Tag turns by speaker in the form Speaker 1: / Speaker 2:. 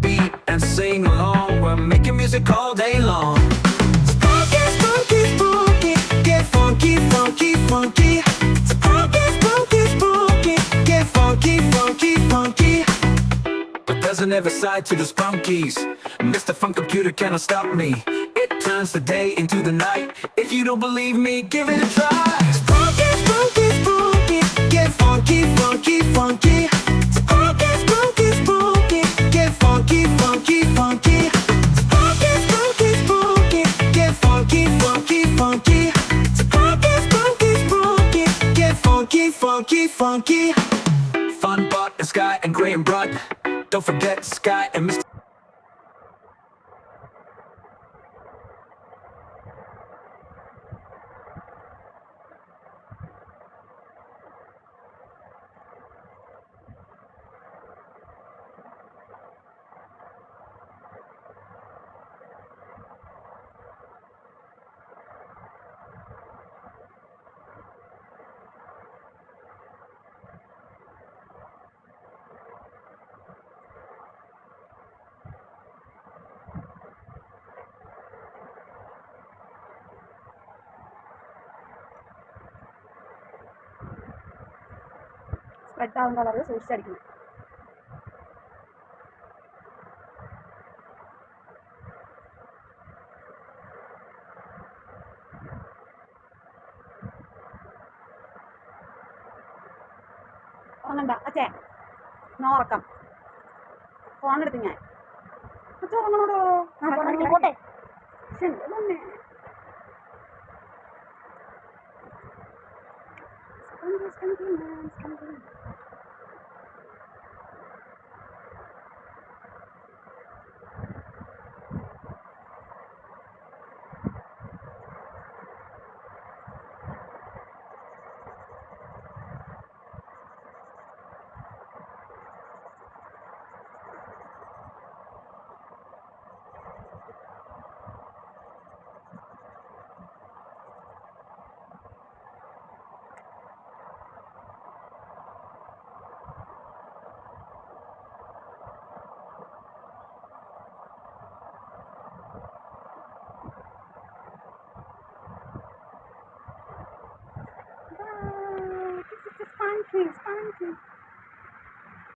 Speaker 1: beat and sing along. We're making music all day long. Spooky, spooky, spooky, get funky, funky, funky. Spooky, spooky, spooky, get funky, funky, funky. But there's another side to the spunkies. Mr. Fun Computer cannot stop me. It turns the day into the night. If you don't believe me, give it a try. Spooky, spooky, spooky, get funky, funky, funky. Spooky, spooky, spooky, get funky, funky, funky. Spooky, spooky, spooky, get funky, funky, funky. Spooky, spooky, spooky, get funky, funky, funky. Fun Bot and Sky and Gray and Brud. Don't forget Sky and Mr.
Speaker 2: Spread ആവുന്ന colour സൂക്ഷിച്ചടിക്കണം. ഉറങ്ങണ്ട അച്ഛേ, no ഉറക്കം. ഫോണെടുത്ത് ഞാൻ അച്ഛൻ ഉറങ്ങണോടോ. പോട്ടെ തന്നെ